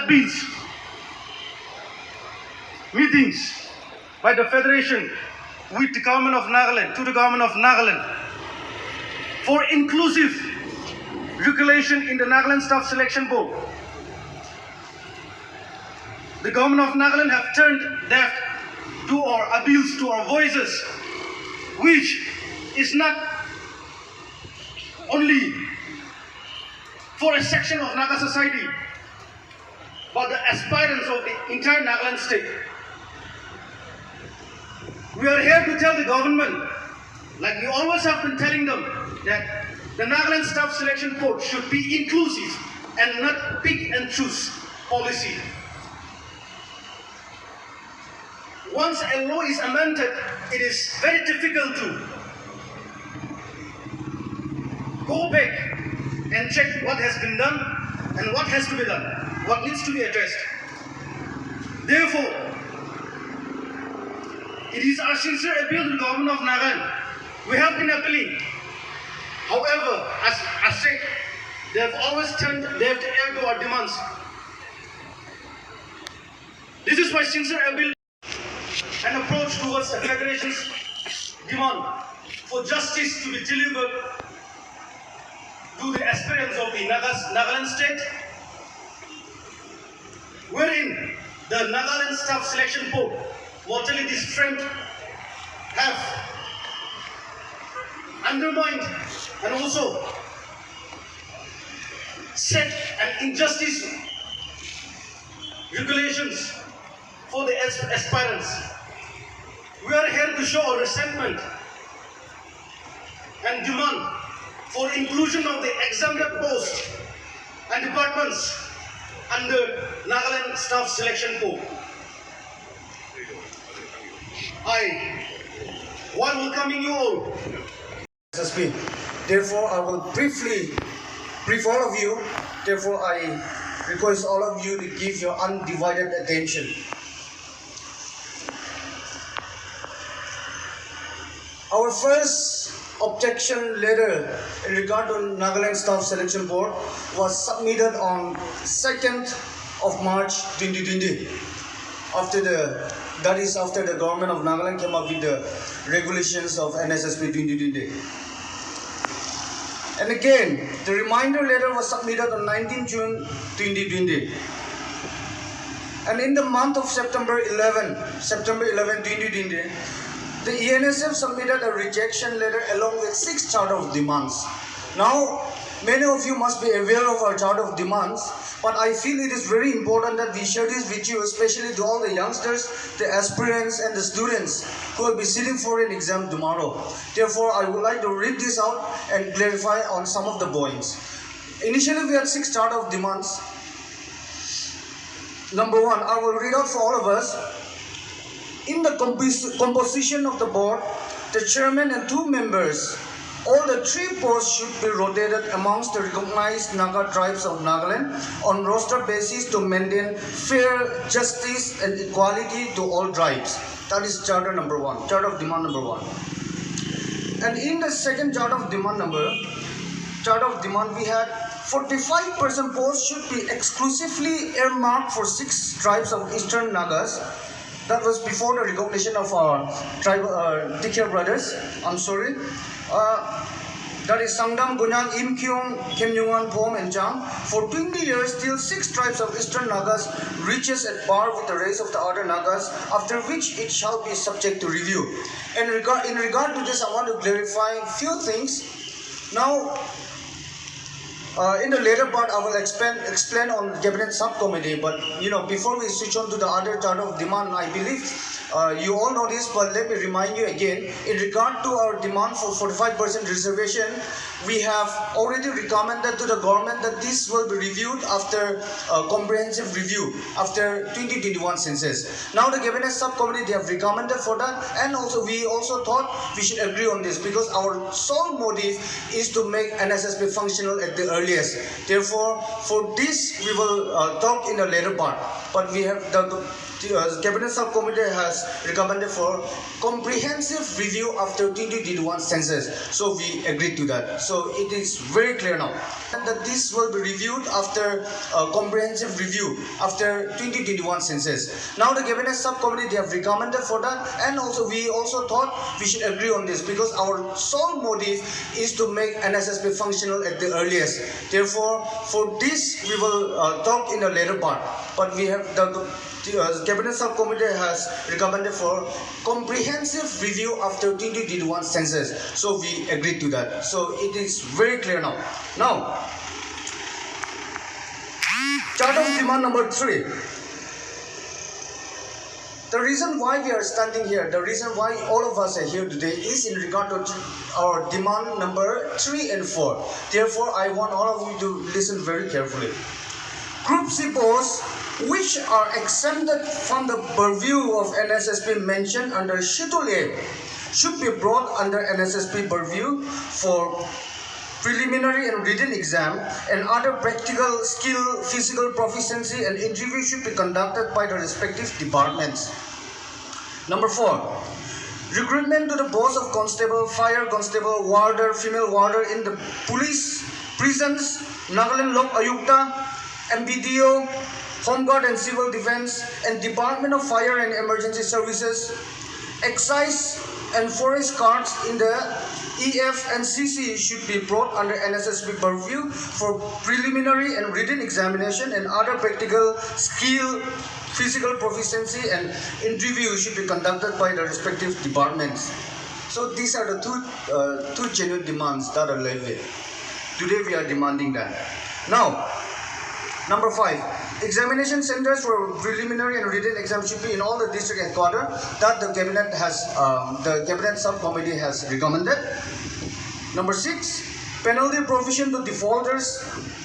been meetings by the Federation with the government of Nagaland, to the government of Nagaland, for inclusive regulation in the Nagaland Staff Selection Board. The government of Nagaland have turned deaf to our appeals, to our voices, which is not only for a section of Naga society, but the aspirants of the entire Nagaland state. We are here to tell the government, like we always have been telling them, that the Nagaland Staff Selection Board should be inclusive and not pick and choose policy. Once a law is amended, it is very difficult to go back and check what has been done and what has to be done, what needs to be addressed. Therefore, it is our sincere appeal to the government of Nagaland. We have been appealing. However, as I said, they have always turned their ear to our demands. This is my sincere appeal and approach towards the Federation's demand for justice to be delivered to the aspirants of the Nagaland state, wherein the Nagaland Staff Selection Board, mortality strength, have undermined and also set an injustice regulations for the aspirants. We are here to show our resentment and demand for inclusion of the exempted posts and departments under Nagaland Staff Selection Board. While welcoming you all, NSSB. Therefore, I will briefly brief all of you. Therefore, I request all of you to give your undivided attention. Our first objection letter in regard to Nagaland Staff Selection Board was submitted on 2nd of March 2020. That is after the government of Nagaland came up with the regulations of NSSB 2020. And again, the reminder letter was submitted on 19 June 2020. And in the month of September 11, 2020, the ENSF submitted a rejection letter along with 6 chart of demands. Now, many of you must be aware of our chart of demands, but I feel it is very important that we share this with you, especially to all the youngsters, the aspirants and the students who will be sitting for an exam tomorrow. Therefore, I would like to read this out and clarify on some of the points. Initially, we had 6 chart of demands. Number 1, I will read out for all of us. In the composition of the board, the chairman and 2 members, all the 3 posts should be rotated amongst the recognized Naga tribes of Nagaland on roster basis to maintain fair justice and equality to all tribes. That is charter number 1, chart of demand number 1. And in the second chart of demand we had 45% posts should be exclusively earmarked for 6 tribes of Eastern Nagas. That was before the recognition of our tribal Tikya brothers. I'm sorry. That is Sangdam, Gunyang, Yimkhiung, Khemnyungan, Pom and Chang. For 20 years, till 6 tribes of Eastern Nagas reaches at par with the race of the other Nagas, after which it shall be subject to review. And in regard to this, I want to clarify a few things. Now, in the later part, I will explain on Cabinet Subcommittee, but before we switch on to the other chart of demand, I believe you all know this, but let me remind you again. In regard to our demand for 45% reservation, we have already recommended to the government that this will be reviewed after comprehensive review after 2021 census. Now the Cabinet Subcommittee, they have recommended for that, and also we also thought we should agree on this because our sole motive is to make NSSB functional at the earliest. Therefore, for this we will talk in the later part. But we have Cabinet Subcommittee has recommended for comprehensive review after 2021 census. So we agreed to that. So it is very clear now. And that this will be reviewed after comprehensive review after 2021 census. Now the Cabinet Subcommittee, they have recommended for that, and also we also thought we should agree on this because our sole motive is to make NSSB functional at the earliest. Therefore, for this we will talk in the later part. But we have the Cabinet Subcommittee has recommended for comprehensive review after 2021 census. So we agreed to that. So it is very clear now. Now, chart of demand number 3. The reason why we are standing here, the reason why all of us are here today is in regard to our demand number 3 and 4. Therefore, I want all of you to listen very carefully. Group C posts which are exempted from the purview of NSSB mentioned under Schedule A should be brought under NSSB purview for preliminary and written exam, and other practical skill, physical proficiency and interview should be conducted by the respective departments. Number 4. Recruitment to the post of constable, fire constable, warder, female warder in the police, prisons, Nagaland Lokayukta, NPTO, Home Guard and Civil Defense, and Department of Fire and Emergency Services, Excise and Forest Guards in the EF and CC should be brought under NSSB purview for preliminary and written examination, and other practical skill, physical proficiency and interview should be conducted by the respective departments. So these are the two genuine demands that are levied. Today we are demanding that. Now, number 5. Examination centers for preliminary and written exam should be in all the district headquarters that the cabinet subcommittee has recommended. Number 6. Penalty provision to defaulters,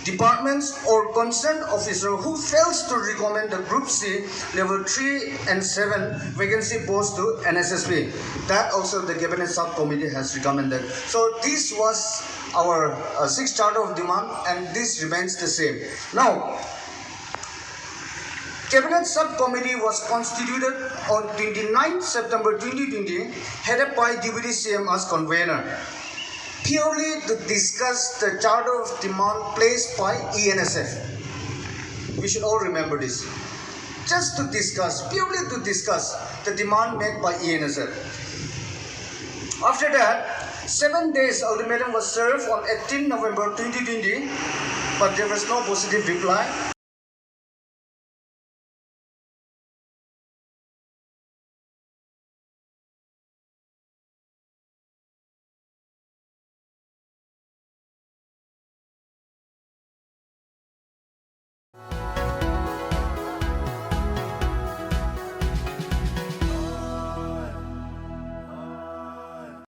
departments or concerned officer who fails to recommend the Group C level 3 and 7 vacancy post to NSSB. That also the cabinet subcommittee has recommended. So this was our 6th chart of demand, and this remains the same. Now, Cabinet Subcommittee was constituted on 29 September 2020, headed by Deputy CM as convener, purely to discuss the charter of demand placed by ENSF. We should all remember this. Just to discuss, purely to discuss the demand made by ENSF. After that, 7 days ultimatum was served on 18 November 2020, but there was no positive reply.